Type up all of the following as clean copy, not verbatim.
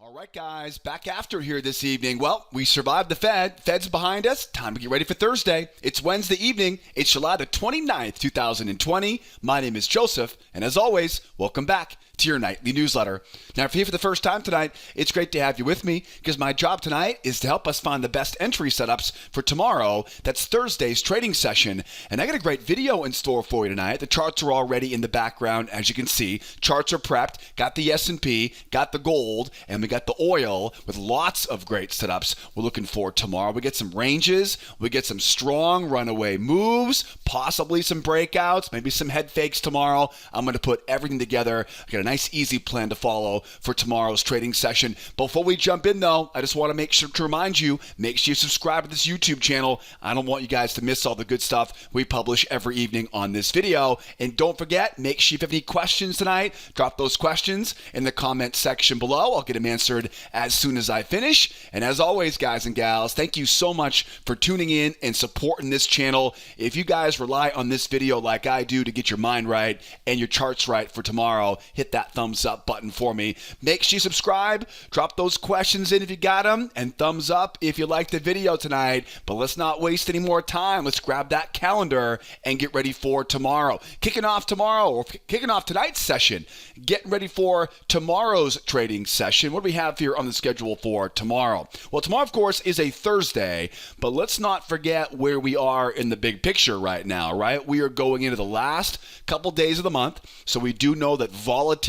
All right, guys, back after here this evening. Well, we survived the Fed. Fed's behind us. Time to get ready for Thursday. It's Wednesday evening. It's July the 29th, 2020. My name is Joseph, and as always, welcome back to your nightly newsletter. Now, if you're here for the first time tonight, it's great to have you with me because my job tonight is to help us find the best entry setups for tomorrow. That's Thursday's trading session. And I got a great video in store for you tonight. The charts are already in the background, as you can see. Charts are prepped. Got the S&P, got the gold, and we got the oil with lots of great setups we're looking for tomorrow. We get some ranges. We get some strong runaway moves, possibly some breakouts, maybe some head fakes tomorrow. I'm going to put everything together. I got a nice, easy plan to follow for tomorrow's trading session. Before we jump in, though, I just want to make sure to remind you, make sure you subscribe to this YouTube channel. I don't want you guys to miss all the good stuff we publish every evening on this video. And don't forget, make sure if you have any questions tonight, drop those questions in the comment section below. I'll get them answered as soon as I finish. And as always, guys and gals, thank you so much for tuning in and supporting this channel. If you guys rely on this video like I do to get your mind right and your charts right for tomorrow, hit that thumbs up button for me. Make sure you subscribe, drop those questions in if you got them, and thumbs up if you liked the video tonight. But let's not waste any more time. Let's grab that calendar and get ready for tomorrow. Kicking off tonight's session, getting ready for tomorrow's trading session. What do we have here on the schedule for tomorrow? Well, tomorrow, of course, is a Thursday, but let's not forget where we are in the big picture right now, right? We are going into the last couple days of the month, so we do know that volatility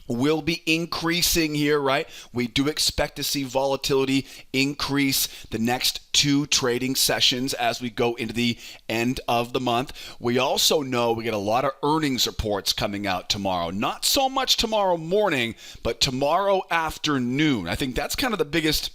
will be increasing here, right? We do expect to see volatility increase the next two trading sessions as we go into the end of the month. We also know we get a lot of earnings reports coming out tomorrow. Not so much tomorrow morning, but tomorrow afternoon. I think that's kind of the biggest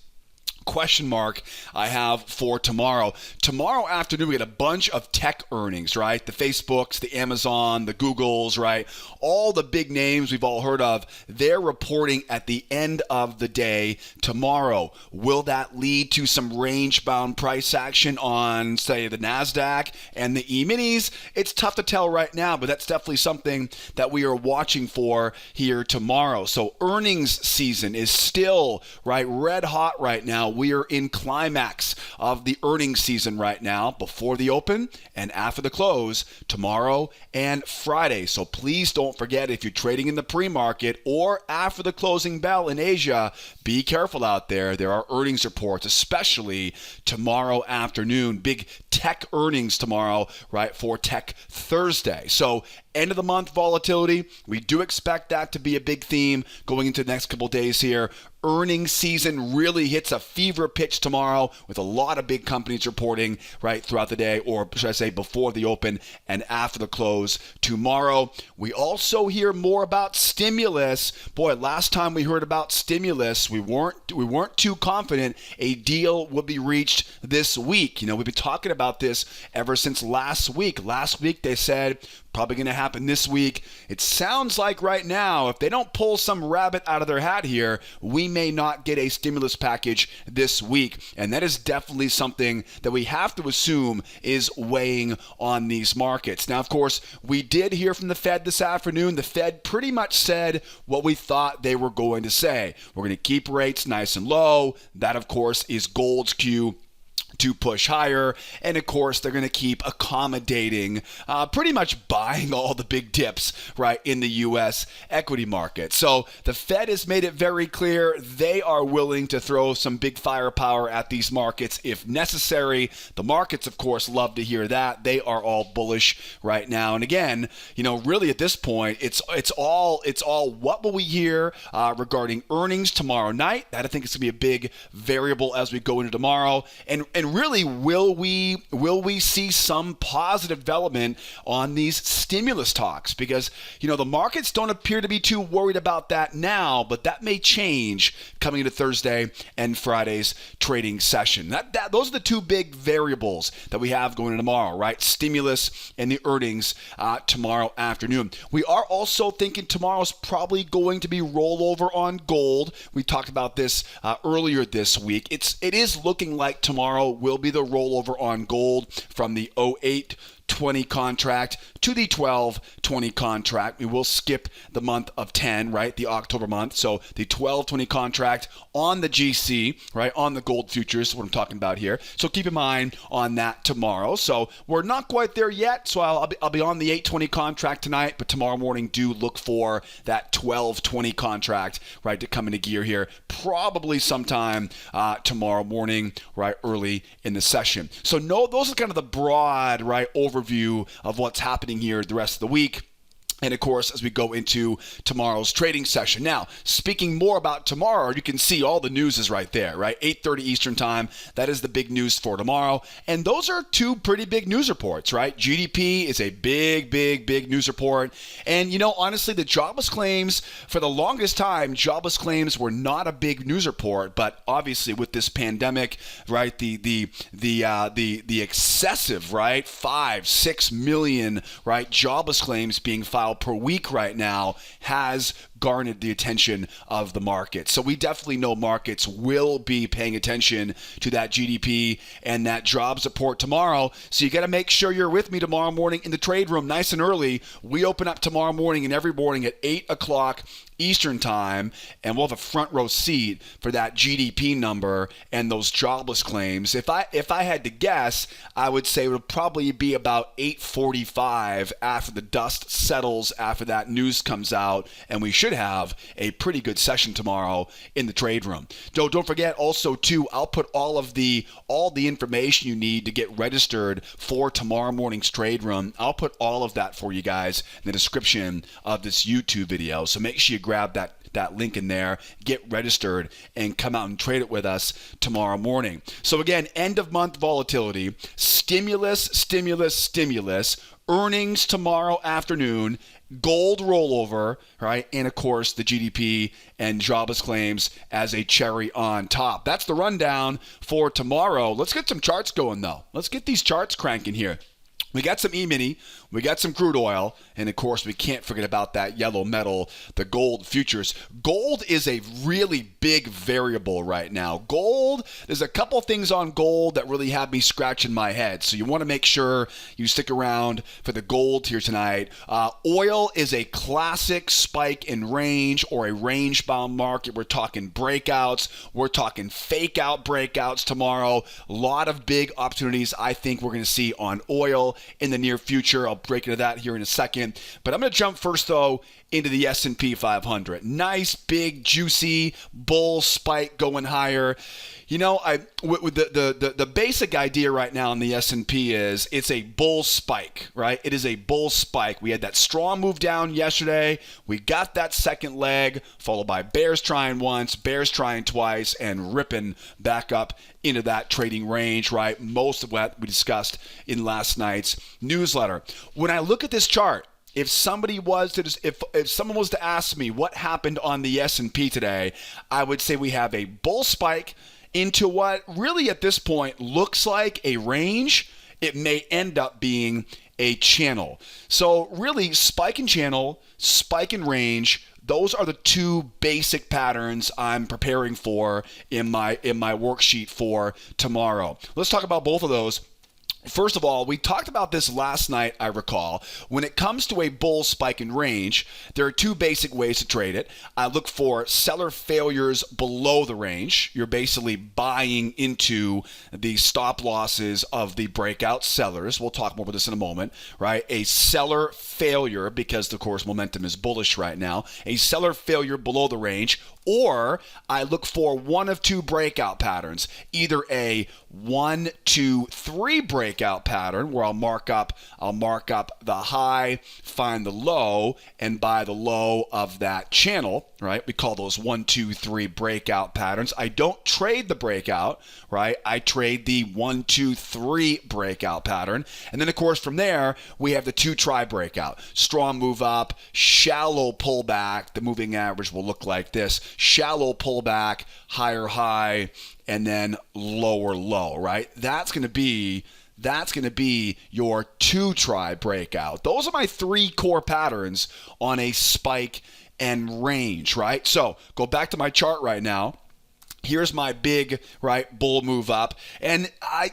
question mark I have for tomorrow. Tomorrow afternoon, we get a bunch of tech earnings, right? The Facebooks, the Amazon, the Googles, right? All the big names we've all heard of, they're reporting at the end of the day tomorrow. Will that lead to some range-bound price action on, say, the NASDAQ and the E-minis? It's tough to tell right now, but that's definitely something that we are watching for here tomorrow. So earnings season is still, right, red hot right now. We are in climax of the earnings season right now, before the open and after the close, tomorrow and Friday. So please don't forget, if you're trading in the pre-market or after the closing bell in Asia, be careful out there. There are earnings reports, especially tomorrow afternoon. Big tech earnings tomorrow, right, for Tech Thursday. So end of the month volatility, we do expect that to be a big theme going into the next couple of days here. Earnings season really hits a fever pitch tomorrow with a lot of big companies reporting right throughout the day, or should I say before the open and after the close tomorrow. We also hear more about stimulus. Boy, last time we heard about stimulus, we weren't too confident a deal would be reached this week. You know, we've been talking about this ever since last week. Last week they said probably going to happen this week. It sounds like right now, if they don't pull some rabbit out of their hat here, we may not get a stimulus package this week. And that is definitely something that we have to assume is weighing on these markets. Now, of course, we did hear from the Fed this afternoon. The Fed pretty much said what we thought they were going to say. We're going to keep rates nice and low. That, of course, is gold's cue to push higher, and of course they're going to keep accommodating, pretty much buying all the big dips right in the U.S. equity market. So the Fed has made it very clear they are willing to throw some big firepower at these markets if necessary. The markets, of course, love to hear that. They are all bullish right now. And again, you know, really at this point, it's all what will we hear regarding earnings tomorrow night. That I think is going to be a big variable as we go into tomorrow. And really, will we see some positive development on these stimulus talks? Because, you know, the markets don't appear to be too worried about that now, but that may change coming into Thursday and Friday's trading session. Those are the two big variables that we have going into tomorrow, right? Stimulus and the earnings tomorrow afternoon. We are also thinking tomorrow's probably going to be rollover on gold. We talked about this earlier this week. It is looking like tomorrow will be the rollover on gold from the 08 20 contract to the 12-20 contract. We will skip the month of 10, right? The October month. So the 12-20 contract on the GC, right? On the gold futures, what I'm talking about here. So keep in mind on that tomorrow. So we're not quite there yet. So I'll be on the 8-20 contract tonight, but tomorrow morning do look for that 12-20 contract, right, to come into gear here. Probably sometime tomorrow morning, right, early in the session. So those are kind of the broad, right, overview of what's happening here the rest of the week. And of course, as we go into tomorrow's trading session. Now, speaking more about tomorrow, you can see all the news is right there, right? 8:30 Eastern time. That is the big news for tomorrow. And those are two pretty big news reports, right? GDP is a big news report. And, honestly, the jobless claims, for the longest time, jobless claims were not a big news report. But obviously, with this pandemic, right, the excessive, right, 5-6 million, right, jobless claims being filed per week right now has garnered the attention of the market. So we definitely know markets will be paying attention to that GDP and that jobs report tomorrow. So you got to make sure you're with me tomorrow morning in the trade room nice and early. We open up tomorrow morning and every morning at 8 o'clock Eastern time, and we'll have a front row seat for that GDP number and those jobless claims. If I had to guess, I would say it would probably be about 8:45 after the dust settles, after that news comes out, and we should have a pretty good session tomorrow in the trade room. Don't forget also too, I'll put all the information you need to get registered for tomorrow morning's trade room. I'll put all of that for you guys in the description of this YouTube video. So make sure you grab that link in there, get registered, and come out and trade it with us tomorrow morning. So again, end of month volatility, stimulus, earnings tomorrow afternoon, gold rollover, right? And of course, the GDP and jobless claims as a cherry on top. That's the rundown for tomorrow. Let's get some charts going though. Let's get these charts cranking here. We got some Emini, we got some crude oil, and of course we can't forget about that yellow metal, the gold futures. Gold is a really big variable right now. Gold, there's a couple things on gold that really have me scratching my head. So you want to make sure you stick around for the gold here tonight. Oil is a classic spike in range or a range-bound market. We're talking breakouts. We're talking fake-out breakouts tomorrow. A lot of big opportunities I think we're going to see on oil in the near future. I'll break into that here in a second. But I'm going to jump first, though, into the S&P 500. Nice, big, juicy bull spike going higher. The basic idea right now in the S&P is it's a bull spike, right? It is a bull spike. We had that strong move down yesterday. We got that second leg, followed by bears trying once, bears trying twice, and ripping back up into that trading range, right? Most of what we discussed in last night's newsletter. When I look at this chart, if someone was to ask me what happened on the S&P today, I would say we have a bull spike into what really at this point looks like a range. It may end up being a channel. So really, spike and channel, spike and range, those are the two basic patterns I'm preparing for in my worksheet for tomorrow. Let's talk about both of those. First of all, we talked about this last night, I recall. When it comes to a bull spike in range, there are two basic ways to trade it. I look for seller failures below the range. You're basically buying into the stop losses of the breakout sellers. We'll talk more about this in a moment, right? A seller failure, because of course momentum is bullish right now, a seller failure below the range, or I look for one of two breakout patterns, either a 1, 2, 3 breakout pattern where I'll mark up the high, find the low, and buy the low of that channel, right? We call those 1, 2, 3 breakout patterns. I don't trade the breakout, right? I trade the 1, 2, 3 breakout pattern. And then of course from there, we have the 2 try breakout. Strong move up, shallow pullback. The moving average will look like this. Shallow pullback, higher high, and then lower low, right? That's going to be your 2 try breakout. Those are my 3 core patterns on a spike and range, right? So go back to my chart right now. Here's my big, right, bull move up. And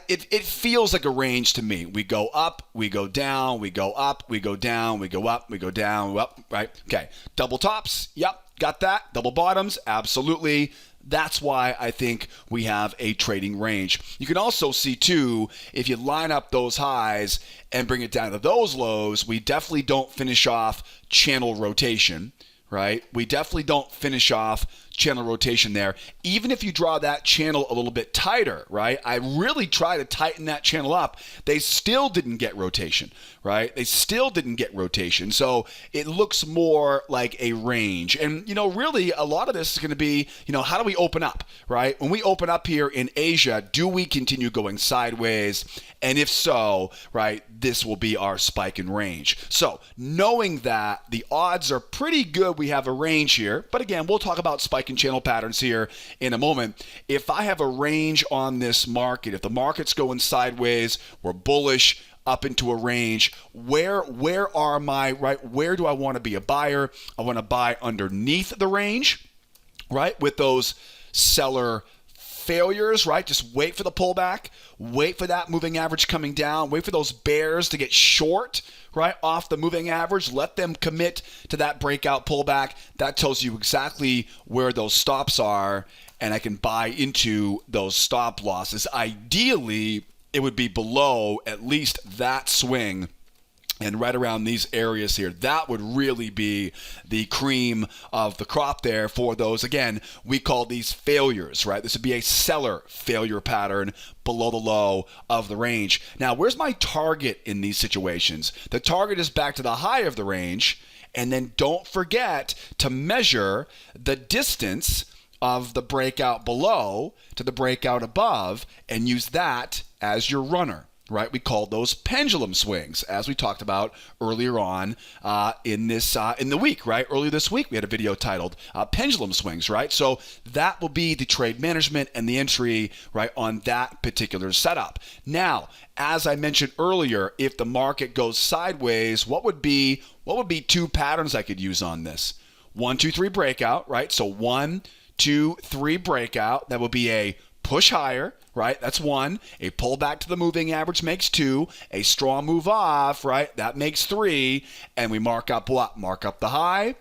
it feels like a range to me. We go up, we go down, we go up, we go down, we go up, we go down, up, right? Okay. Double tops. Yep. Got that. Double bottoms. Absolutely. That's why I think we have a trading range. You can also see, too, if you line up those highs and bring it down to those lows, we definitely don't finish off channel rotation, right? We definitely don't finish off channel rotation there. Even if you draw that channel a little bit tighter, right? I really try to tighten that channel up. They still didn't get rotation, right? They still didn't get rotation. So it looks more like a range. And, really a lot of this is going to be, how do we open up, right? When we open up here in Asia, do we continue going sideways? And if so, right, this will be our spike in range. So knowing that, the odds are pretty good we have a range here. But again, we'll talk about spike and channel patterns here in a moment. If I have a range on this market, if the market's going sideways, we're bullish up into a range, where are my, right, where do I want to be a buyer? I want to buy underneath the range, right, with those seller failures, right? Just wait for the pullback, wait for that moving average coming down, wait for those bears to get short, right, off the moving average, let them commit to that breakout pullback. That tells you exactly where those stops are, and I can buy into those stop losses. Ideally, it would be below at least that swing and right around these areas here. That would really be the cream of the crop there for those. Again, we call these failures, right? This would be a seller failure pattern below the low of the range. Now, where's my target in these situations? The target is back to the high of the range. And then don't forget to measure the distance of the breakout below to the breakout above and use that as your runner. Right, we call those pendulum swings, as we talked about earlier on in the week. Right, earlier this week we had a video titled "Pendulum Swings." Right, so that will be the trade management and the entry right on that particular setup. Now, as I mentioned earlier, if the market goes sideways, what would be two patterns I could use on this? 1, 2, 3 breakout. Right, so 1, 2, 3 breakout. That will be a push higher, right? That's 1. A pullback to the moving average makes 2. A strong move off, right? That makes 3. And we mark up what? Mark up the high,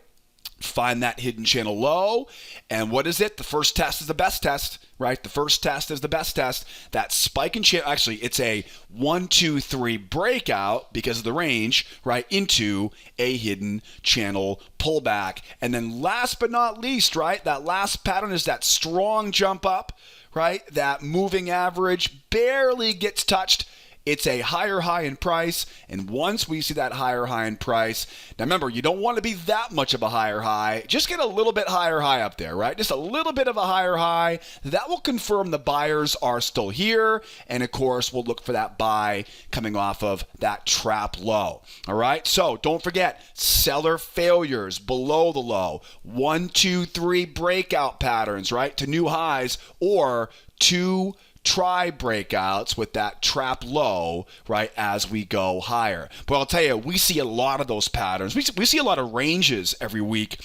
find that hidden channel low. And what is it? The first test is the best test, right? The first test is the best test. That spike in channel, actually, it's a 1, 2, 3 breakout because of the range, right, into a hidden channel pullback. And then last but not least, right, that last pattern is that strong jump up, right? That moving average barely gets touched. It's a higher high in price, and once we see that higher high in price, now remember, you don't want to be that much of a higher high. Just get a little bit higher high up there, right? Just a little bit of a higher high. That will confirm the buyers are still here, and of course, we'll look for that buy coming off of that trap low. All right, so don't forget, seller failures below the low, 1, 2, 3 breakout patterns, right, to new highs, or 2 try breakouts with that trap low, right, as we go higher. But I'll tell you, we see a lot of those patterns. We see a lot of ranges every week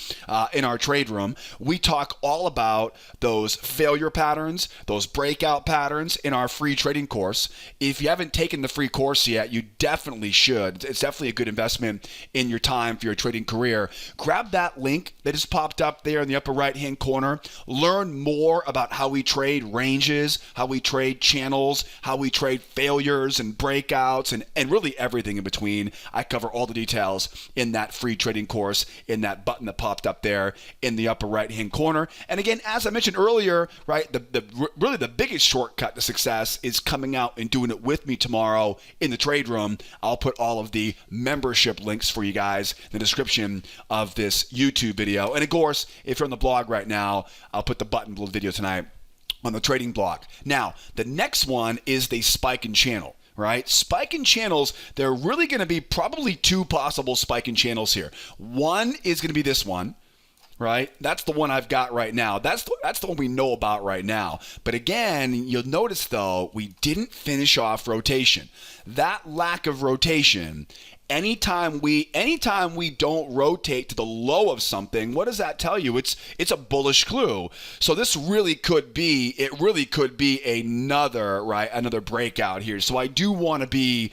in our trade room. We talk all about those failure patterns, those breakout patterns in our free trading course. If you haven't taken the free course yet, you definitely should. It's definitely a good investment in your time for your trading career. Grab that link that is popped up there in the upper right-hand corner. Learn more about how we trade ranges, how we trade channels, how we trade failures and breakouts, and really everything in between. I cover all the details in that free trading course in that button that popped up there in the upper right-hand corner. And again, as I mentioned earlier, right, really the biggest shortcut to success is coming out and doing it with me tomorrow in the trade room. I'll put all of the membership links for you guys in the description of this YouTube video. And of course, if you're on the blog right now, I'll put the button below the video tonight on the trading block. Now, the next one is the spike in channel, right? Spike in channels, there are really going to be probably 2 possible spike in channels here. One is going to be this one, right? That's the one I've got right now. That's the one we know about right now. But again, you'll notice though, we didn't finish off rotation. That lack of rotation anytime we don't rotate to the low of something, what does that tell you? It's a bullish clue. So this really could be another breakout here. So I do want to be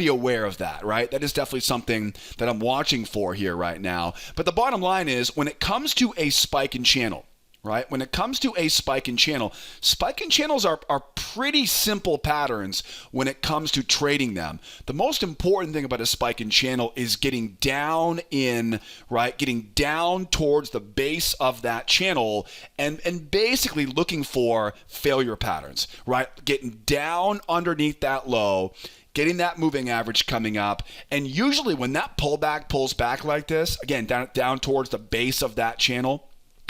aware of that, right? That is definitely something that I'm watching for here right now. But the bottom line is, when it comes to a spike in channel, right? When it comes to a spike in channels are pretty simple patterns when it comes to trading them. The most important thing about a spike in channel is getting down towards the base of that channel and basically looking for failure patterns, right? Getting down underneath that low, getting that moving average coming up. And usually when that pullback pulls back like this, again, down towards the base of that channel,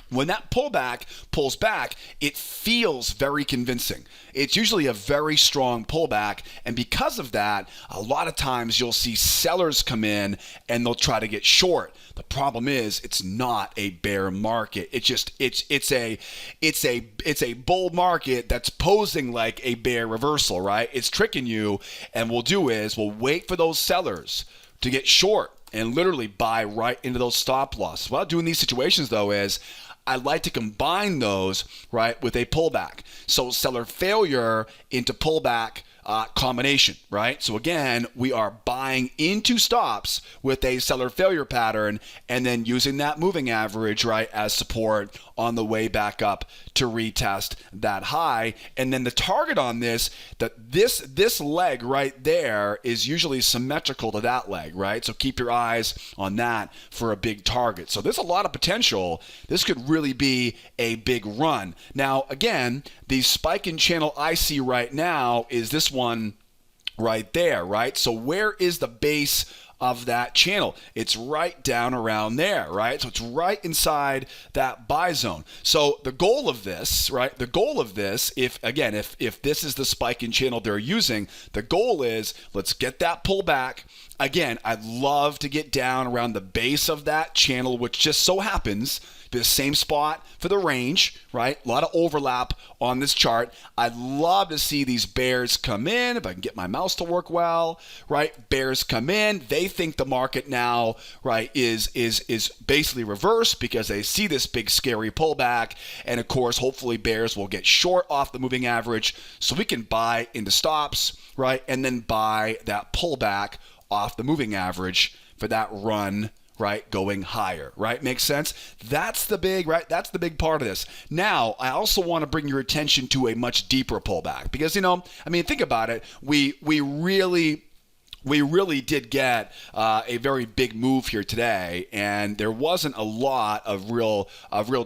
when that pullback pulls back, it feels very convincing. It's usually a very strong pullback, and because of that, a lot of times you'll see sellers come in and they'll try to get short. The problem is, it's not a bear market. It's a bull market that's posing like a bear reversal, right? It's tricking you, and we'll wait for those sellers to get short and literally buy right into those stop losses. What I'll do in these situations, though, is I like to combine those, right, with a pullback. So seller failure into pullback combination, right? So again, we are buying into stops with a seller failure pattern and then using that moving average, right, as support on the way back up to retest that high. And then the target on this leg right there is usually symmetrical to that leg, right? So keep your eyes on that for a big target. So there's a lot of potential. This could really be a big run. Now, again, the spike in channel I see right now is this one right there, right? So where is the base of that channel? It's right down around there, right? So it's right inside that buy zone. So the goal of this, right? The goal of this, if this is the spike in channel they're using, the goal is, let's get that pullback. Again, I'd love to get down around the base of that channel, which just so happens the same spot for the range, right? A lot of overlap on this chart. I'd love to see these bears come in, if I can get my mouse to work well, right? Bears come in. They think the market now, right, is basically reversed because they see this big scary pullback. And of course, hopefully bears will get short off the moving average so we can buy into stops, right? And then buy that pullback off the moving average for that run, right, going higher, right? Makes sense? That's the big part of this. Now, I also want to bring your attention to a much deeper pullback because, think about it. We really did get a very big move here today, and there wasn't a lot of real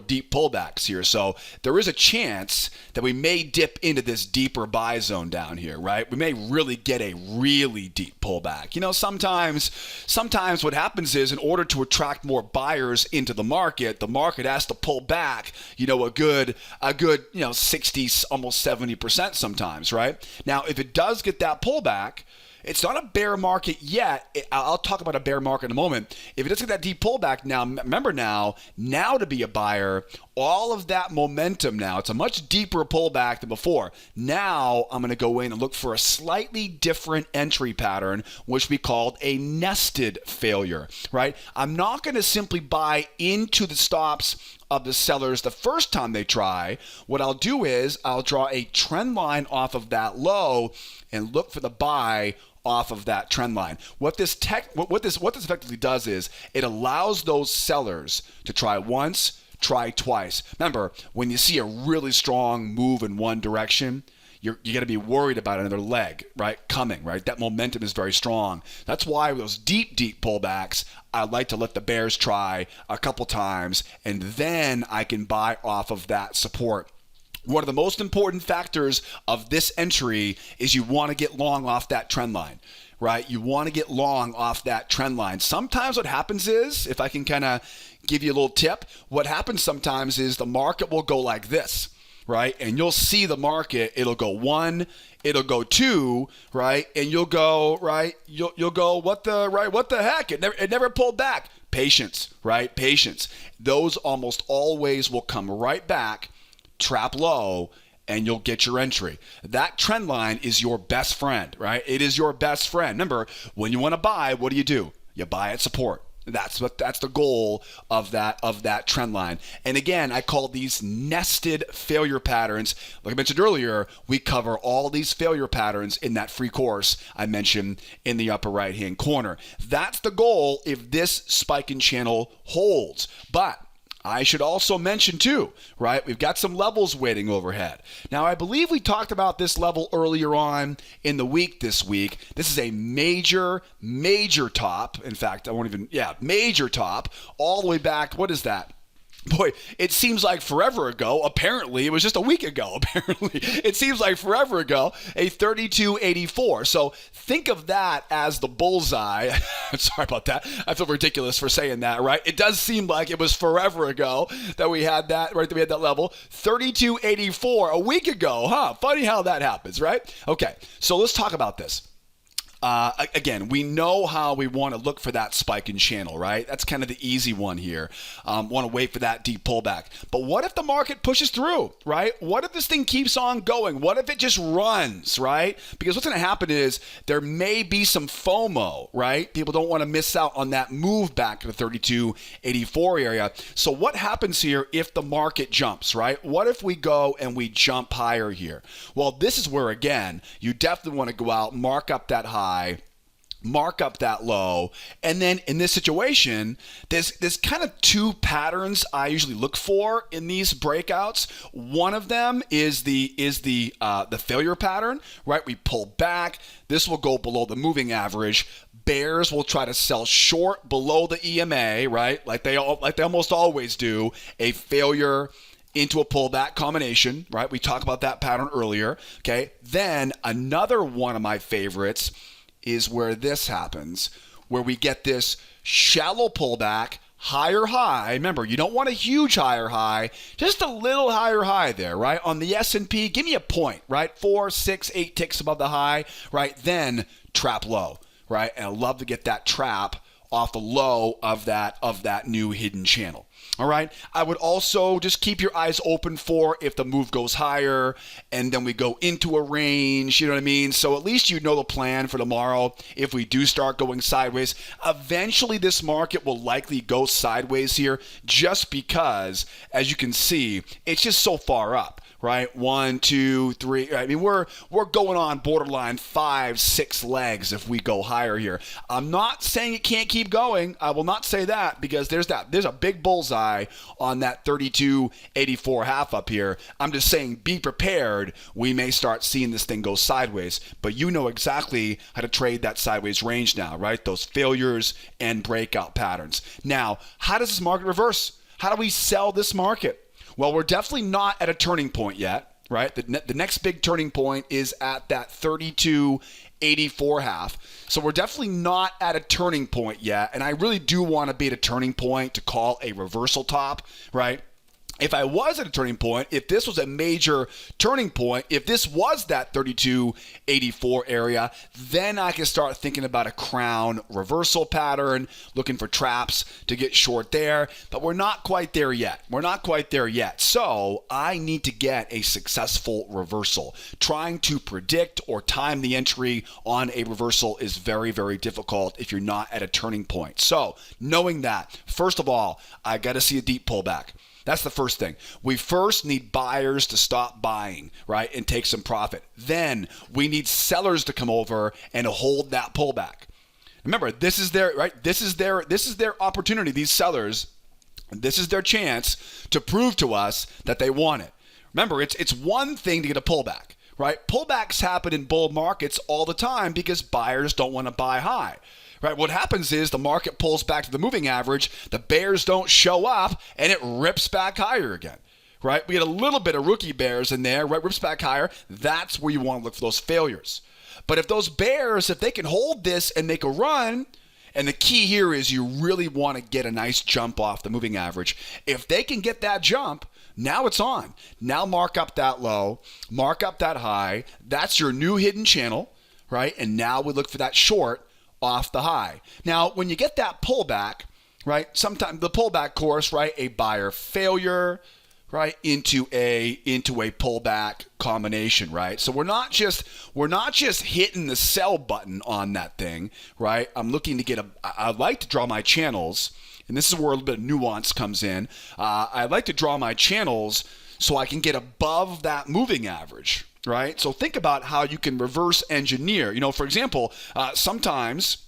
deep pullbacks here. So there is a chance that we may dip into this deeper buy zone down here, right? We may really get a really deep pullback. Sometimes what happens is, in order to attract more buyers into the market has to pull back, a good 60, almost 70% sometimes, right? Now, if it does get that pullback, it's not a bear market yet. I'll talk about a bear market in a moment. If it does get that deep pullback now, remember now to be a buyer, all of that momentum now, it's a much deeper pullback than before. Now I'm going to go in and look for a slightly different entry pattern, which we called a nested failure, right? I'm not going to simply buy into the stops of the sellers the first time they try. What I'll do is I'll draw a trend line off of that low and look for the buy off of that trend line. What this effectively does is it allows those sellers to try once, try twice. Remember, when you see a really strong move in one direction, you're going to be worried about another leg, right, coming, right? That momentum is very strong. That's why with those deep pullbacks, I like to let the bears try a couple times, and then I can buy off of that support. One of the most important factors of this entry is you want to get long off that trend line, right? You want to get long off that trend line. Sometimes what happens is, if I can kind of give you a little tip, what happens sometimes is the market will go like this, right? And you'll see the market, it'll go one, it'll go two, right? And you'll go, right? You'll go, what the heck? It never pulled back. Patience, right? Patience. Those almost always will come right back, trap low, and you'll get your entry. That trend line is your best friend, right? It is your best friend. Remember, when you want to buy, what do? You buy at support. That's the goal of that trend line. And again, I call these nested failure patterns. Like I mentioned earlier, we cover all these failure patterns in that free course I mentioned in the upper right-hand corner. That's the goal if this spiking channel holds. But I should also mention too, right? We've got some levels waiting overhead. Now, I believe we talked about this level earlier on in the week this week. This is a major top. In fact, major top all the way back. What is that? Boy, it seems like forever ago. Apparently, it was just a week ago. Apparently, it seems like forever ago, a 32.84. So think of that as the bullseye. Sorry about that. I feel ridiculous for saying that, right? It does seem like it was forever ago that we had that, right? That we had that level. 32.84 a week ago, huh? Funny how that happens, right? Okay, so let's talk about this. Again, we know how we want to look for that spike in channel, right? That's kind of the easy one here. Want to wait for that deep pullback. But what if the market pushes through, right? What if this thing keeps on going? What if it just runs, right? Because what's going to happen is there may be some FOMO, right? People don't want to miss out on that move back to the 32.84 area. So what happens here if the market jumps, right? What if we go and we jump higher here? Well, this is where, again, you definitely want to go out, mark up that high, mark up that low, and then in this situation, there's kind of two patterns I usually look for in these breakouts. One of them is the failure pattern, right? We pull back. This will go below the moving average. Bears will try to sell short below the EMA, right? Like they almost always do. A failure into a pullback combination, right? We talked about that pattern earlier. Okay. Then another one of my favorites is where this happens, where we get this shallow pullback, higher high. Remember, you don't want a huge higher high, just a little higher high there, right? On the S&P, give me a point, right? 4, 6, 8 ticks above the high, right? Then trap low, right? And I love to get that trap off the low of that new hidden channel. All right. I would also just keep your eyes open for if the move goes higher and then we go into a range, you know what I mean? So at least you know the plan for tomorrow. If we do start going sideways, eventually this market will likely go sideways here just because, as you can see, it's just so far up. Right? 1, 2, 3. I mean, we're going on borderline 5, 6 legs if we go higher here. I'm not saying it can't keep going. I will not say that because there's a big bullseye on that 32.84 half up here. I'm just saying be prepared. We may start seeing this thing go sideways, but you know exactly how to trade that sideways range now, right? Those failures and breakout patterns. Now, how does this market reverse? How do we sell this market? Well, we're definitely not at a turning point yet, right? The next big turning point is at that 32.84 half. So we're definitely not at a turning point yet. And I really do want to be at a turning point to call a reversal top, right? If I was at a turning point, if this was a major turning point, if this was that 32.84 area, then I can start thinking about a crown reversal pattern, looking for traps to get short there. But we're not quite there yet. So I need to get a successful reversal. Trying to predict or time the entry on a reversal is very, very difficult if you're not at a turning point. So knowing that, first of all, I got to see a deep pullback. That's the first thing. We first need buyers to stop buying, right, and take some profit. Then we need sellers to come over and hold that pullback. Remember, this is their opportunity. These sellers, this is their chance to prove to us that they want it. Remember, it's one thing to get a pullback, right? Pullbacks happen in bull markets all the time because buyers don't want to buy high. Right, what happens is the market pulls back to the moving average, the bears don't show up, and it rips back higher again. Right, we get a little bit of rookie bears in there, right, rips back higher. That's where you want to look for those failures. But if those bears, if they can hold this and make a run, and the key here is you really want to get a nice jump off the moving average. If they can get that jump, now it's on. Now mark up that low, mark up that high. That's your new hidden channel, right? And now we look for that short off the high. Now, when you get that pullback, right, sometimes the pullback course, right, a buyer failure, right, into a pullback combination, right? So we're not just hitting the sell button on that thing, right? I'm looking to get I like to draw my channels, and this is where a little bit of nuance comes in. I like to draw my channels so I can get above that moving average, right? So think about how you can reverse engineer. For example, sometimes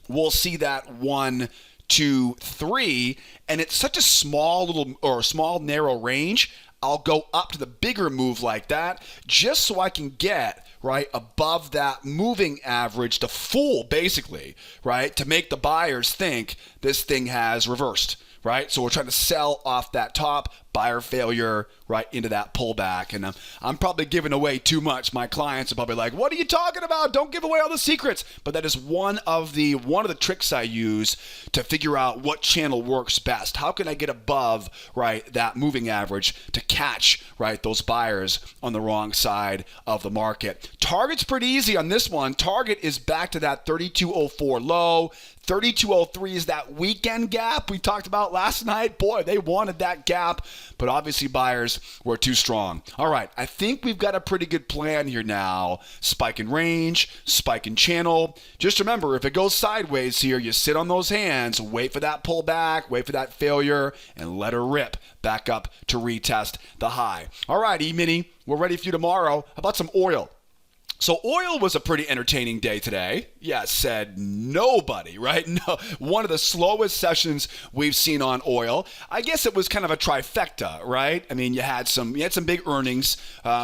we'll see that 1, 2, 3, and it's such a small narrow range. I'll go up to the bigger move like that just so I can get right above that moving average to fool, basically, right, to make the buyers think this thing has reversed, right? So we're trying to sell off that top, buyer failure, right, into that pullback. And I'm probably giving away too much. My clients are probably like, what are you talking about? Don't give away all the secrets. But that is one of the tricks I use to figure out what channel works best. How can I get above, right, that moving average to catch, right, those buyers on the wrong side of the market? Target's pretty easy on this one. Target is back to that 3204 low. 3203 is that weekend gap we talked about last night. Boy, they wanted that gap, but obviously buyers were too strong. All right, I think we've got a pretty good plan here now. Spike in range, spike in channel. Just remember, if it goes sideways here, you sit on those hands, wait for that pullback, wait for that failure, and let her rip back up to retest the high. All right, Emini, we're ready for you tomorrow. How about some oil? So oil was a pretty entertaining day today. Yeah, said nobody, right? No, one of the slowest sessions we've seen on oil. I guess it was kind of a trifecta, right? I mean, you had some big earnings,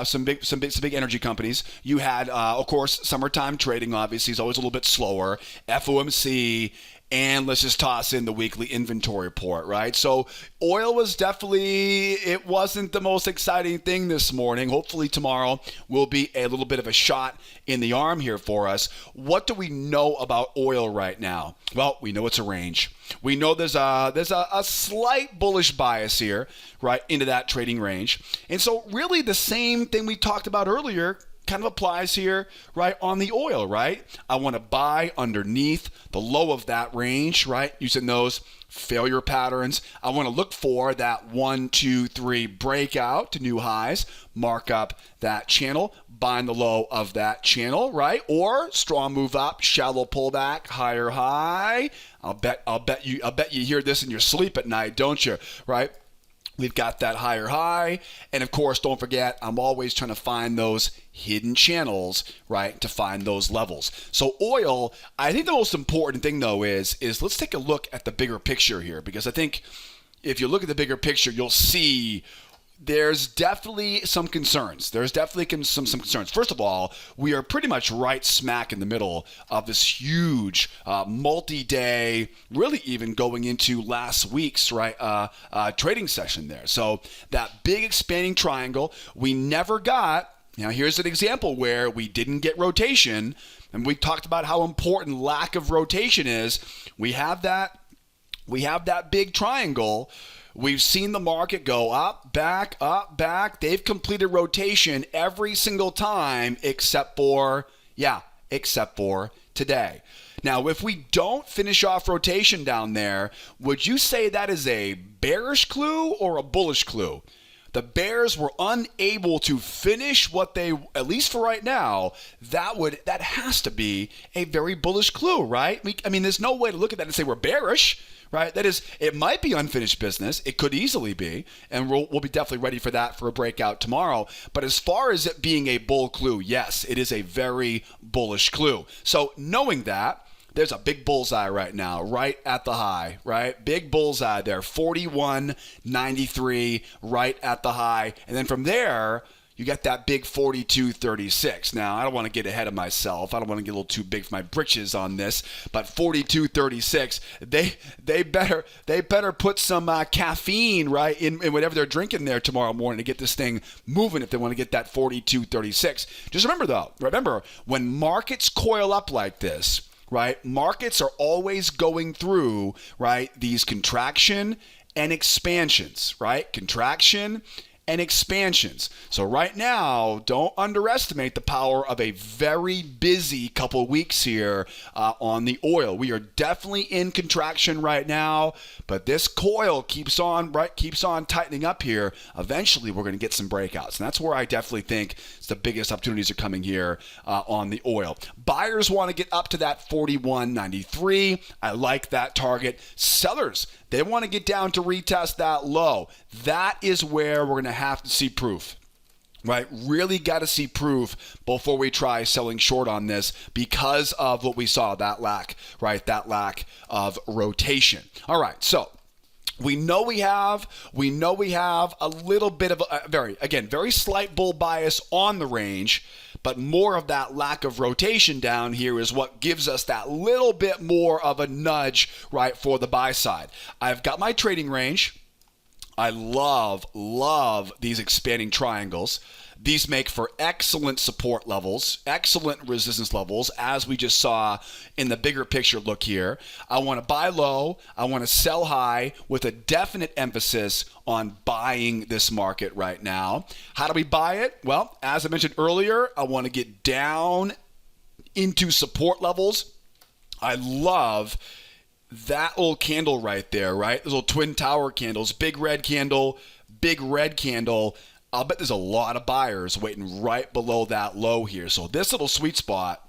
some big energy companies. You had, of course, summertime trading. Obviously, is always a little bit slower. FOMC. And let's just toss in the weekly inventory report, right? So oil was it wasn't the most exciting thing this morning. Hopefully tomorrow will be a little bit of a shot in the arm here for us. What do we know about oil right now? Well, we know it's a range. We know there's a slight bullish bias here, right, into that trading range. And so really the same thing we talked about earlier kind of applies here, right, on the oil, right? I want to buy underneath the low of that range, right, using those failure patterns. I want to look for that 1, 2, 3 breakout to new highs, mark up that channel, buying the low of that channel, right? Or strong move up, shallow pullback, higher high. I'll bet you hear this in your sleep at night, don't you, right? We've got that higher high. And of course, don't forget, I'm always trying to find those hidden channels, right, to find those levels. So oil, I think the most important thing though is let's take a look at the bigger picture here, because I think if you look at the bigger picture, you'll see there's definitely some concerns. There's definitely some concerns. First of all, we are pretty much right smack in the middle of this huge multi-day, really even going into last week's trading session there. So that big expanding triangle, we never got. Now here's an example where we didn't get rotation, and we talked about how important lack of rotation is. We have that big triangle. We've seen the market go up, back, up, back. They've completed rotation every single time except for today. Now, if we don't finish off rotation down there, would you say that is a bearish clue or a bullish clue? The bears were unable to finish what they, at least for right now, that has to be a very bullish clue, right? I mean, there's no way to look at that and say we're bearish. Right? That is, it might be unfinished business. It could easily be, and we'll be definitely ready for that for a breakout tomorrow. But as far as it being a bull clue, yes, it is a very bullish clue. So knowing that, there's a big bullseye right now, right at the high, right? Big bullseye there, 41.93 right at the high. And then from there, you got that big 42.36. Now, I don't want to get ahead of myself. I don't want to get a little too big for my britches on this, but 42.36, they better put some caffeine, right, in whatever they're drinking there tomorrow morning to get this thing moving if they want to get that 42.36. Just remember, when markets coil up like this, right, markets are always going through, right, these contraction and expansions, right? Contraction and expansions. So right now, don't underestimate the power of a very busy couple of weeks here on the oil. We are definitely in contraction right now, but this coil keeps on tightening up here. Eventually, we're going to get some breakouts, and that's where I definitely think the biggest opportunities are coming here on the oil. Buyers want to get up to that 41.93. I like that target. Sellers, they want to get down to retest that low. That is where we're going to have to see proof. Right? Really got to see proof before we try selling short on this because of what we saw, that lack of rotation. All right, so we know we have a little bit of a very slight bull bias on the range, but more of that lack of rotation down here is what gives us that little bit more of a nudge, right, for the buy side. I've got my trading range. I love these expanding triangles. These make for excellent support levels, excellent resistance levels, as we just saw in the bigger picture look here. I want to buy low. I want to sell high with a definite emphasis on buying this market right now. How do we buy it? Well, as I mentioned earlier, I want to get down into support levels. I love that little candle right there, right? Those little twin tower candles, big red candle, big red candle. I'll bet there's a lot of buyers waiting right below that low here. So this little sweet spot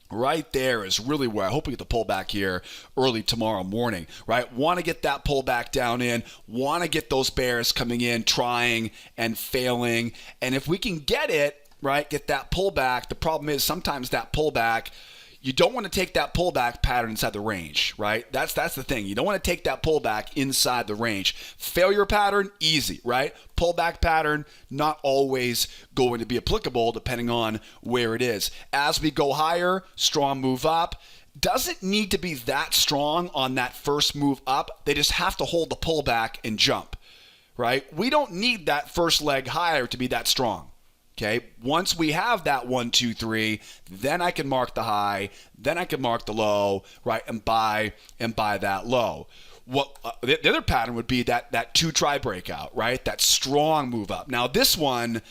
right there is really where I hope we get the pullback here early tomorrow morning, right? Want to get that pullback down in, want to get those bears coming in, trying and failing. And if we can get it, right, get that pullback, the problem is sometimes that pullback, you don't want to take that pullback pattern inside the range, right? That's the thing. You don't want to take that pullback inside the range. Failure pattern, easy, right? Pullback pattern, not always going to be applicable depending on where it is. As we go higher, strong move up. Doesn't need to be that strong on that first move up. They just have to hold the pullback and jump, right? We don't need that first leg higher to be that strong. Okay, once we have that 1, 2, 3, then I can mark the high, then I can mark the low, right, and buy that low. What the other pattern would be that 2 try breakout, right? That strong move up. Now this one's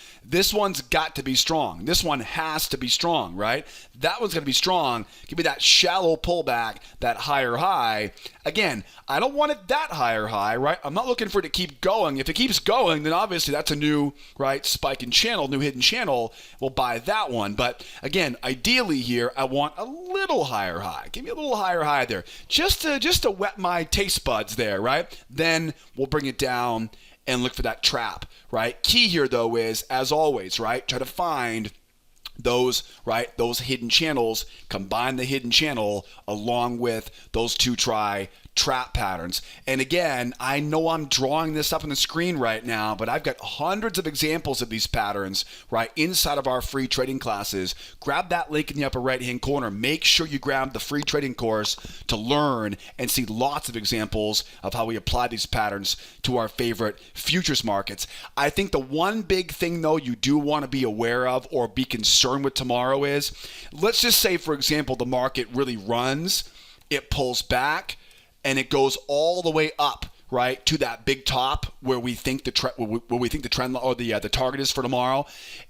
got to be strong. This one has to be strong, right? That one's going to be strong. Give me that shallow pullback, that higher high. Again, I don't want it that higher high, right? I'm not looking for it to keep going. If it keeps going, then obviously that's a new, right, spike in channel, new hidden channel. We'll buy that one. But again, ideally here, I want a little higher high. Give me a little higher high there, just to wet my taste buds there, right? Then we'll bring it down and look for that trap, right? Key here though is, as always, right, try to find those hidden channels, combine the hidden channel along with those 2 try trap patterns. And again, I know I'm drawing this up on the screen right now, but I've got hundreds of examples of these patterns right inside of our free trading classes. Grab that link in the upper right hand corner. Make sure you grab the free trading course to learn and see lots of examples of how we apply these patterns to our favorite futures markets. I think the one big thing though you do want to be aware of or be concerned with tomorrow is, let's just say for example the market really runs, it pulls back, and it goes all the way up, right, to that big top where we think the trend or the target is for tomorrow.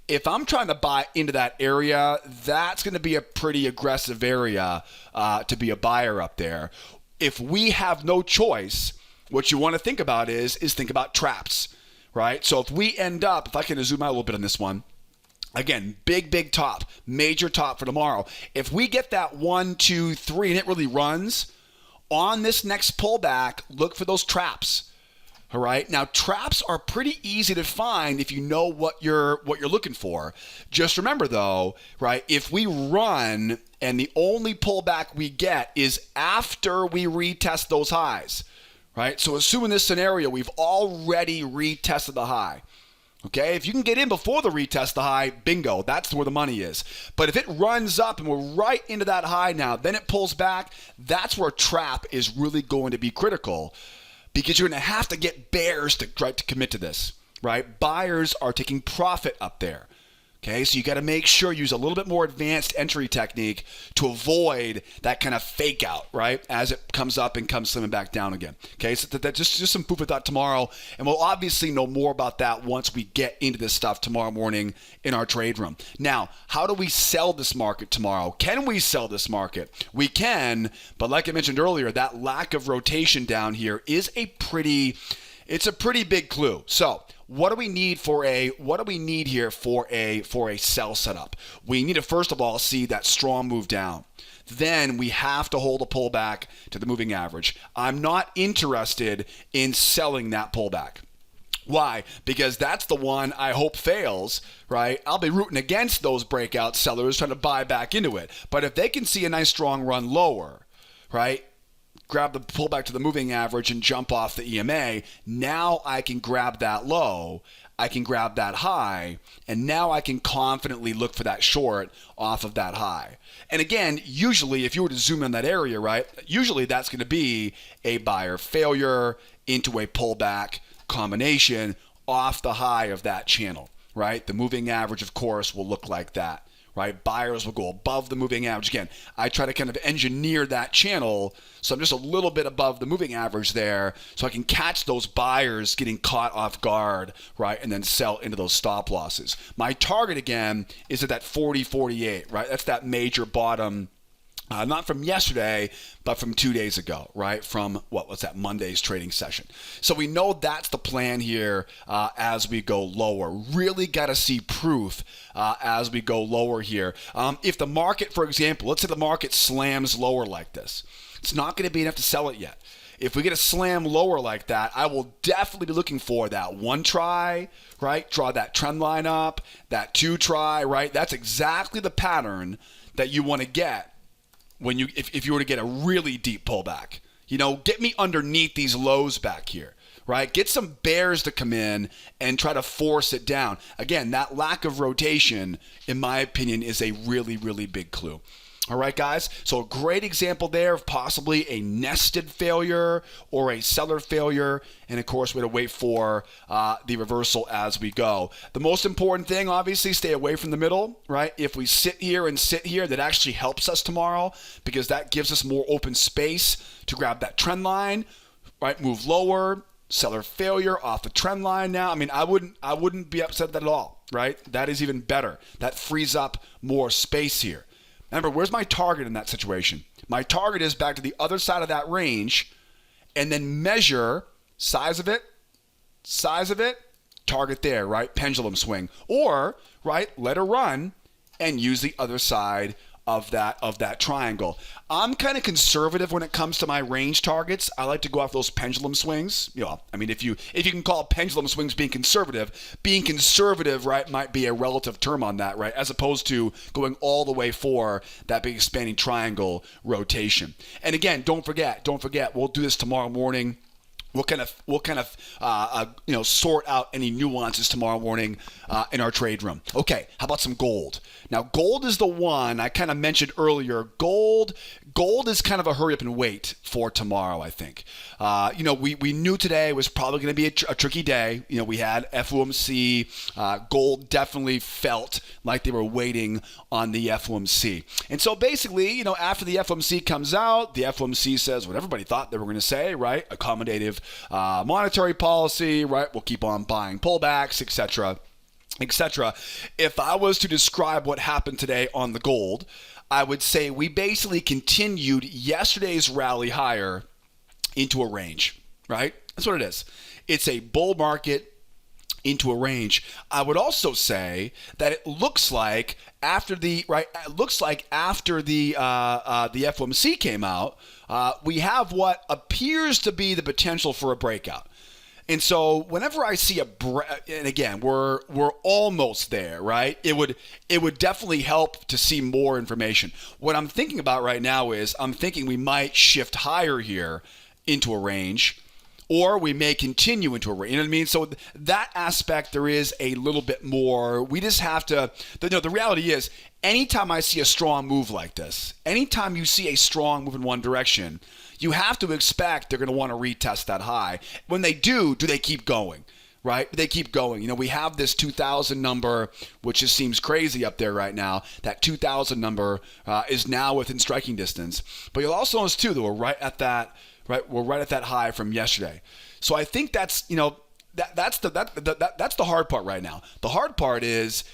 If I'm trying to buy into that area, that's going to be a pretty aggressive area to be a buyer up there. If we have no choice, what you want to think about is think about traps, right? So if we end up, if I can zoom out a little bit on this one. Again, big top, major top for tomorrow. If we get that 1, 2, 3 and it really runs, on this next pullback, look for those traps. All right. Now, traps are pretty easy to find if you know what you're looking for. Just remember, though, right? If we run and the only pullback we get is after we retest those highs, right? So, assuming this scenario, we've already retested the high. Okay, if you can get in before the retest the high, bingo, that's where the money is. But if it runs up and we're right into that high now, then it pulls back, that's where trap is really going to be critical because you're going to have to get bears to try to commit to this, right? Buyers are taking profit up there. Okay, so you got to make sure you use a little bit more advanced entry technique to avoid that kind of fake out, right? As it comes up and comes slimming back down again. Okay, so that's just some food for thought tomorrow. And we'll obviously know more about that once we get into this stuff tomorrow morning in our trade room. Now, how do we sell this market tomorrow? Can we sell this market? We can, but like I mentioned earlier, that lack of rotation down here is a pretty big clue. So what do we need here for a sell setup? We need to first of all see that strong move down. Then we have to hold a pullback to the moving average. I'm not interested in selling that pullback. Why? Because that's the one I hope fails, right? I'll be rooting against those breakout sellers trying to buy back into it. But if they can see a nice strong run lower, right? Grab the pullback to the moving average and jump off the EMA. Now I can grab that low, I can grab that high, and now I can confidently look for that short off of that high. And again, usually if you were to zoom in that area, right, usually that's going to be a buyer failure into a pullback combination off the high of that channel, right? The moving average, of course, will look like that. Right? Buyers will go above the moving average. Again, I try to kind of engineer that channel so I'm just a little bit above the moving average there so I can catch those buyers getting caught off guard, right? And then sell into those stop losses. My target, again, is at that 40-48, right? That's that major bottom. Not from yesterday, but from 2 days ago, right? From Monday's trading session. So we know that's the plan here as we go lower. Really got to see proof as we go lower here. If the market, for example, let's say the market slams lower like this, it's not going to be enough to sell it yet. If we get a slam lower like that, I will definitely be looking for that one try, right? Draw that trend line up, that two try, right? That's exactly the pattern that you want to get. When if you were to get a really deep pullback, get me underneath these lows back here, right? Get some bears to come in and try to force it down. Again, that lack of rotation, in my opinion, is a really, really big clue. All right, guys. So a great example there of possibly a nested failure or a seller failure. And of course, we're going to wait for the reversal as we go. The most important thing, obviously, stay away from the middle, right? If we sit here, that actually helps us tomorrow because that gives us more open space to grab that trend line, right? Move lower, seller failure off the trend line now. I mean, I wouldn't be upset at that at all, right? That is even better. That frees up more space here. Remember, where's my target in that situation? My target is back to the other side of that range and then measure size of it, target there, right? Pendulum swing. Or, right, let her run and use the other side of that triangle. I'm kind of conservative when it comes to my range targets. I like to go off those pendulum swings. I mean, if you can call pendulum swings being conservative, right, might be a relative term on that, right? As opposed to going all the way for that big expanding triangle rotation. And again, don't forget, we'll do this tomorrow morning. We'll kind of sort out any nuances tomorrow morning in our trade room. Okay, how about some gold? Now, gold is the one I kind of mentioned earlier. Gold is kind of a hurry up and wait for tomorrow, I think. We knew today was probably going to be a tricky day. We had FOMC. Gold definitely felt like they were waiting on the FOMC. And so basically, after the FOMC comes out, the FOMC says what everybody thought they were going to say, right? Accommodative monetary policy, right? We'll keep on buying pullbacks, etc. If I was to describe what happened today on the gold, I would say we basically continued yesterday's rally higher into a range, right? That's what it is. It's a bull market into a range. I would also say that it looks like after the FOMC came out, we have what appears to be the potential for a breakout. And so whenever I see and again, we're almost there, right? It would definitely help to see more information. What I'm thinking about right now is I'm thinking we might shift higher here into a range, or we may continue into a range. You know what I mean? So that aspect, there is a little bit more. We just have to, the reality is, anytime I see a strong move like this, anytime you see a strong move in one direction, you have to expect they're going to want to retest that high. When they do they keep going? right? They keep going. We have this 2,000 number, which just seems crazy up there right now. That 2,000 number is now within striking distance. But you'll also notice too that we're right at that high from yesterday. So I think that's that's the hard part right now. The hard part is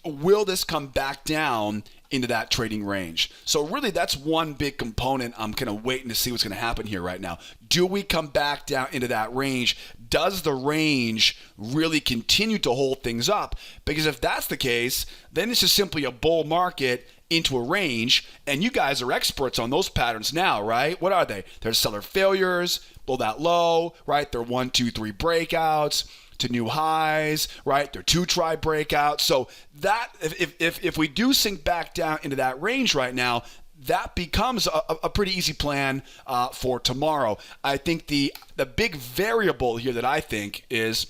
will this come back down into that trading range? So really that's one big component. I'm kind of waiting to see what's going to happen here right now. Do we come back down into that range? Does the range really continue to hold things up? Because if that's the case, then it's just simply a bull market into a range, and you guys are experts on those patterns now, right? What are they? They're seller failures, below that low, right? They're 1, 2, 3 breakouts to new highs, right? They're 2 try breakouts. So that if we do sink back down into that range right now, that becomes a pretty easy plan for tomorrow. I think the big variable here that I think is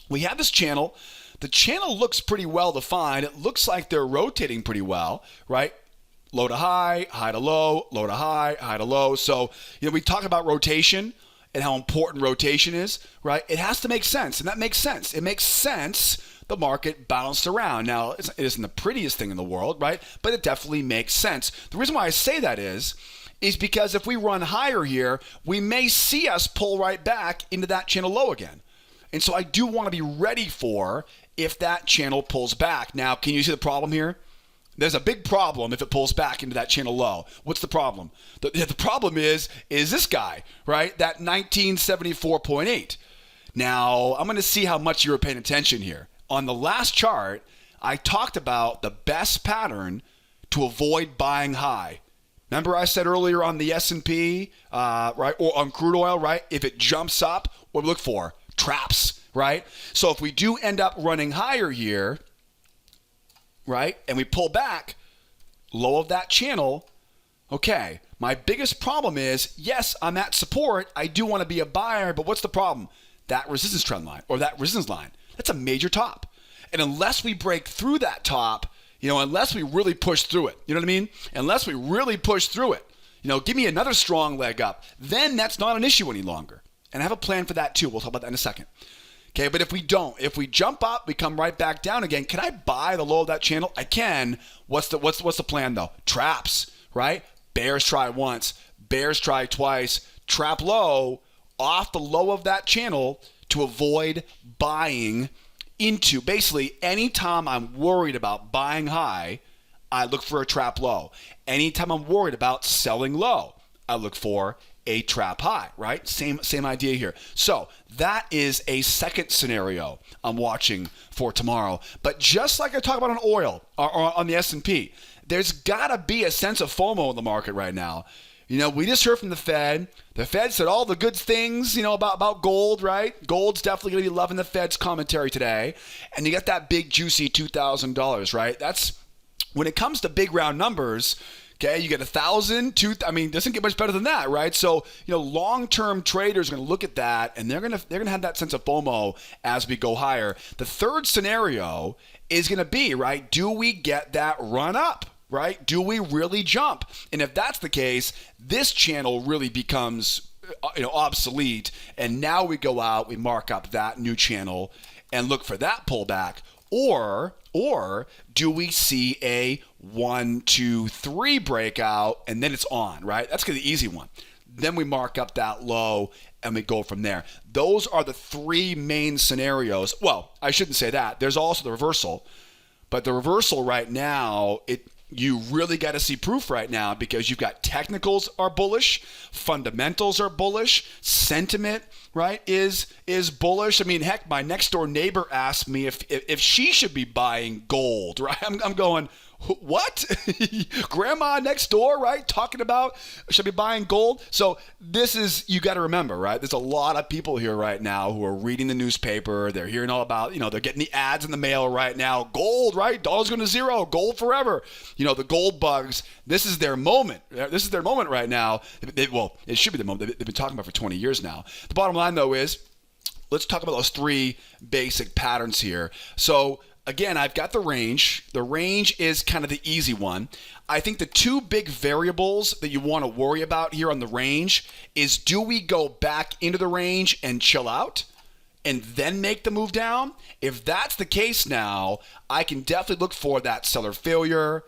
we have this channel. The channel looks pretty well defined. It looks like they're rotating pretty well, right? Low to high, high to low, low to high, high to low. So, we talk about rotation and how important rotation is, right? It has to make sense, and that makes sense. It makes sense the market bounced around. Now, it isn't the prettiest thing in the world, right? But it definitely makes sense. The reason why I say that is because if we run higher here, we may see us pull right back into that channel low again. And so I do want to be ready for if that channel pulls back. Now, can you see the problem here? There's a big problem if it pulls back into that channel low. What's the problem? The problem is this guy, right? That 1974.8. Now, I'm going to see how much you were paying attention here. On the last chart, I talked about the best pattern to avoid buying high. Remember I said earlier on the S&P, right, or on crude oil, right? If it jumps up, what do we look for? Traps, right? So if we do end up running higher here, right, and we pull back low of that channel, okay, my biggest problem is, yes, I'm at support. I do want to be a buyer, but what's the problem? That resistance trend line or that resistance line. That's a major top. And unless we break through that top, unless we really push through it, you know what I mean? Unless we really push through it, give me another strong leg up, then that's not an issue any longer. And I have a plan for that too. We'll talk about that in a second. Okay, but if we don't, if we jump up, we come right back down again. Can I buy the low of that channel? I can. What's the plan though? Traps, right? Bears try once, bears try twice, trap low off the low of that channel to avoid buying into. Basically, anytime I'm worried about buying high, I look for a trap low. Anytime I'm worried about selling low, I look for a trap high, right? Same idea here. So that is a second scenario I'm watching for tomorrow. But just like I talk about on oil or on the S&P, there's got to be a sense of FOMO in the market right now. We just heard from the Fed. The Fed said all the good things, about gold, right? Gold's definitely going to be loving the Fed's commentary today. And you got that big, juicy $2,000, right? That's when it comes to big round numbers. Okay, you get 1,000, 2,000. I mean, it doesn't get much better than that, right? So, long-term traders are going to look at that, and they're going to have that sense of FOMO as we go higher. The third scenario is going to be, right? Do we get that run up? Right? Do we really jump? And if that's the case, this channel really becomes obsolete. And now we go out, we mark up that new channel and look for that pullback. Or do we see a 1, 2, 3 breakout and then it's on, right? That's gonna be the easy one. Then we mark up that low and we go from there. Those are the three main scenarios. Well, I shouldn't say that. There's also the reversal. But the reversal right now, you really got to see proof right now because you've got technicals are bullish, fundamentals are bullish, sentiment, right, is bullish. I mean, heck, my next door neighbor asked me if she should be buying gold, right? I'm going, what? Grandma next door, right? Talking about should I be buying gold? So this is, you got to remember, right? There's a lot of people here right now who are reading the newspaper. They're hearing all about, they're getting the ads in the mail right now. Gold, right? Dollar's going to zero. Gold forever. The gold bugs. This is their moment. This is their moment right now. It should be the moment they've been talking about for 20 years now. The bottom line, though, is let's talk about those three basic patterns here. So again, I've got the range. The range is kind of the easy one. I think the two big variables that you want to worry about here on the range is, do we go back into the range and chill out? and then make the move down? If that's the case now, I can definitely look for that seller failure,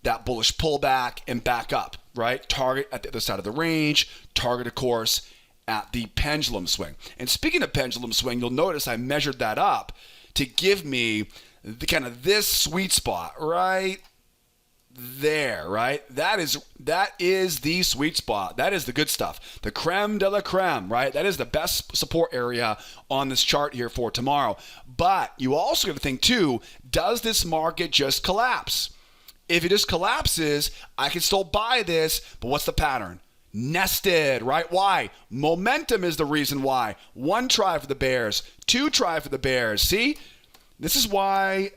that bullish pullback, and back up, right? Target at the other side of the range, target, of course, at the pendulum swing. And speaking of pendulum swing, you'll notice I measured that up to give me the kind of this sweet spot right there, right? That is the sweet spot. That is the good stuff. The creme de la creme, right? That is the best support area on this chart here for tomorrow. But you also got to think too, does this market just collapse? If it just collapses, I can still buy this, but what's the pattern? Nested, right? Why? Momentum is the reason why. 1 try for the bears, 2 try for the bears. See? This is why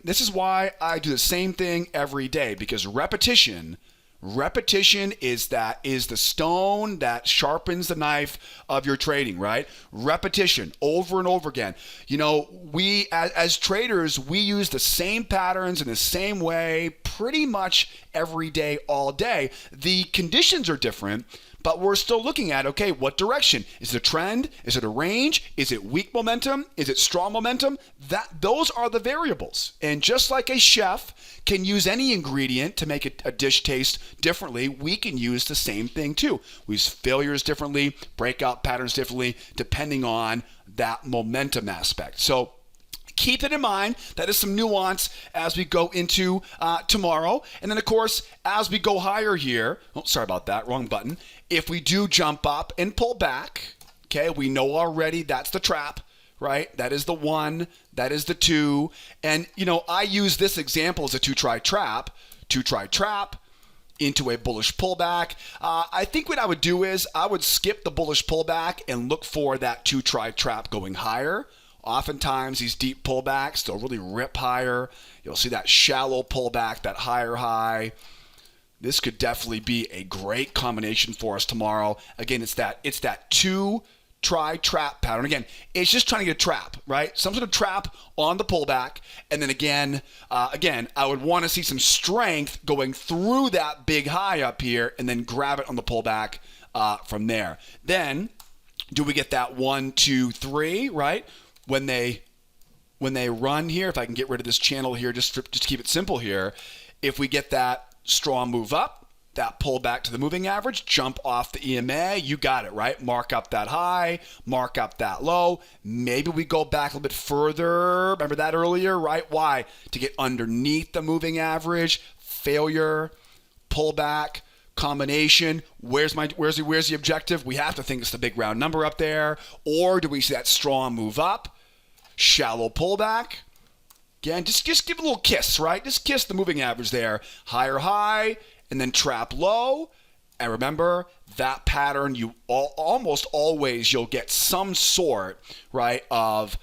I do the same thing every day, because repetition is the stone that sharpens the knife of your trading, right? Repetition over and over again. You know, we as traders, we use the same patterns in the same way pretty much every day, all day. The conditions are different, but we're still looking at, okay, what direction? Is it a trend? Is it a range? Is it weak momentum? Is it strong momentum? Those are the variables. And just like a chef can use any ingredient to make a dish taste differently, we can use the same thing too. We use failures differently, breakout patterns differently, depending on that momentum aspect. So keep it in mind. That is some nuance as we go into tomorrow. And then, of course, as we go higher here, sorry about that, wrong button. If we do jump up and pull back, okay, we know already that's the trap, right? That is the 1, that is the 2. And, you know, I use this example as a 2-try trap into a bullish pullback. I think what I would do is I would skip the bullish pullback and look for that 2-try trap going higher. Oftentimes, these deep pullbacks, they'll really rip higher. You'll see that shallow pullback, that higher high. This could definitely be a great combination for us tomorrow. Again, it's that 2-try trap pattern. Again, it's just trying to get a trap, right? Some sort of trap on the pullback. And then again, I would want to see some strength going through that big high up here and then grab it on the pullback from there. Then, do we get that 1, 2, 3, right? When they run here, if I can get rid of this channel here, just to keep it simple here, if we get that strong move up, that pull back to the moving average, jump off the EMA, you got it, right? Mark up that high, mark up that low. Maybe we go back a little bit further. Remember that earlier, right? Why? To get underneath the moving average, failure, pullback, combination. Where's the objective? We have to think it's the big round number up there. Or do we see that strong move up, shallow pullback? Again, just give a little kiss, right? Just kiss the moving average there. Higher high, and then trap low. And remember, that pattern, almost always you'll get some sort, right, of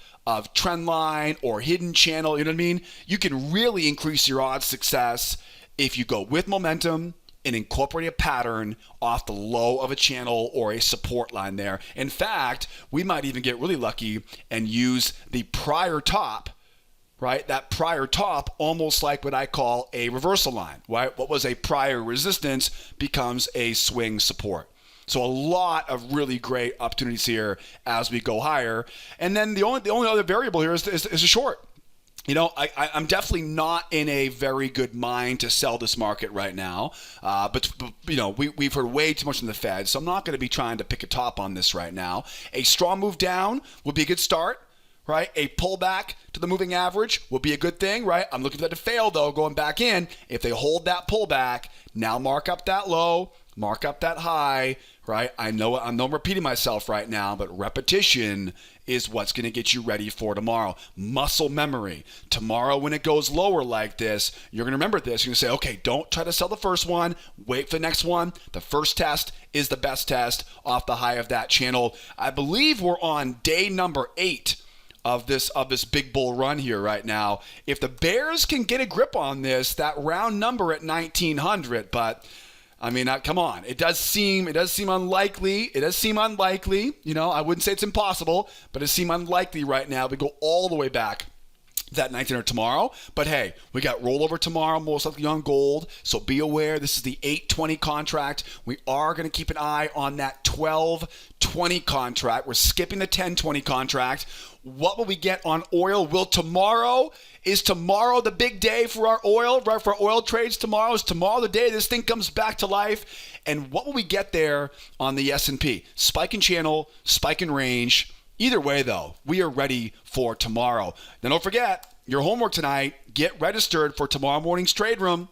trend line or hidden channel, you know what I mean? You can really increase your odds success if you go with momentum and incorporate a pattern off the low of a channel or a support line there. In fact, we might even get really lucky and use the prior top, right? That prior top, almost like what I call a reversal line, right? What was a prior resistance becomes a swing support. So a lot of really great opportunities here as we go higher. And then the only other variable here is a short. You know, I'm definitely not in a very good mind to sell this market right now. But you know, we've heard way too much from the Fed, so I'm not going to be trying to pick a top on this right now. A strong move down would be a good start, right? A pullback to the moving average would be a good thing, right? I'm looking for that to fail, though, going back in. If they hold that pullback, now mark up that low, mark up that high, right? I know I'm repeating myself right now, but repetition is what's going to get you ready for tomorrow. Muscle memory. Tomorrow when it goes lower like this, you're going to remember this. You're going to say, okay, don't try to sell the first one. Wait for the next one. The first test is the best test off the high of that channel. I believe we're on day number 8 of this big bull run here right now. If the bears can get a grip on this, that round number at 1900, but I mean, come on. It does seem unlikely. You know, I wouldn't say it's impossible, but it seems unlikely right now to go all the way back that 1900 tomorrow. But hey, we got rollover tomorrow, most likely on gold. So be aware, this is the 820 contract. We are going to keep an eye on that 12-20 contract. We're skipping the 10-20 contract. What will we get on oil? Is tomorrow the big day for our oil, right? For our oil trades tomorrow? Is tomorrow the day this thing comes back to life? And what will we get there on the S&P? Spike in channel, spike in range. Either way, though, we are ready for tomorrow. Then don't forget, your homework tonight, get registered for tomorrow morning's trade room.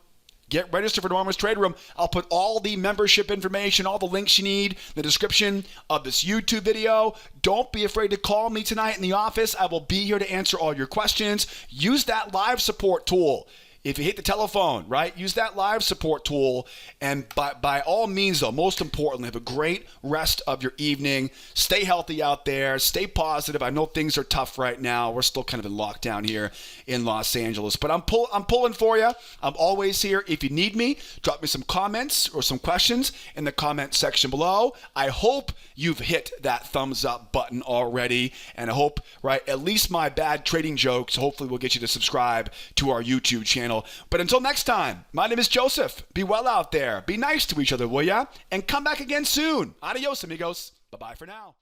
Get registered for tomorrow's trade room. I'll put all the membership information, all the links you need, in the description of this YouTube video. Don't be afraid to call me tonight in the office. I will be here to answer all your questions. Use that live support tool. If you hit the telephone, right, use that live support tool. And by all means, though, most importantly, have a great rest of your evening. Stay healthy out there. Stay positive. I know things are tough right now. We're still kind of in lockdown here in Los Angeles. But I'm pulling for you. I'm always here. If you need me, drop me some comments or some questions in the comment section below. I hope you've hit that thumbs up button already. And I hope, right, at least my bad trading jokes hopefully will get you to subscribe to our YouTube channel. But until next time, my name is Joseph. Be well out there. Be nice to each other, will ya? And come back again soon. Adios, amigos. Bye-bye for now.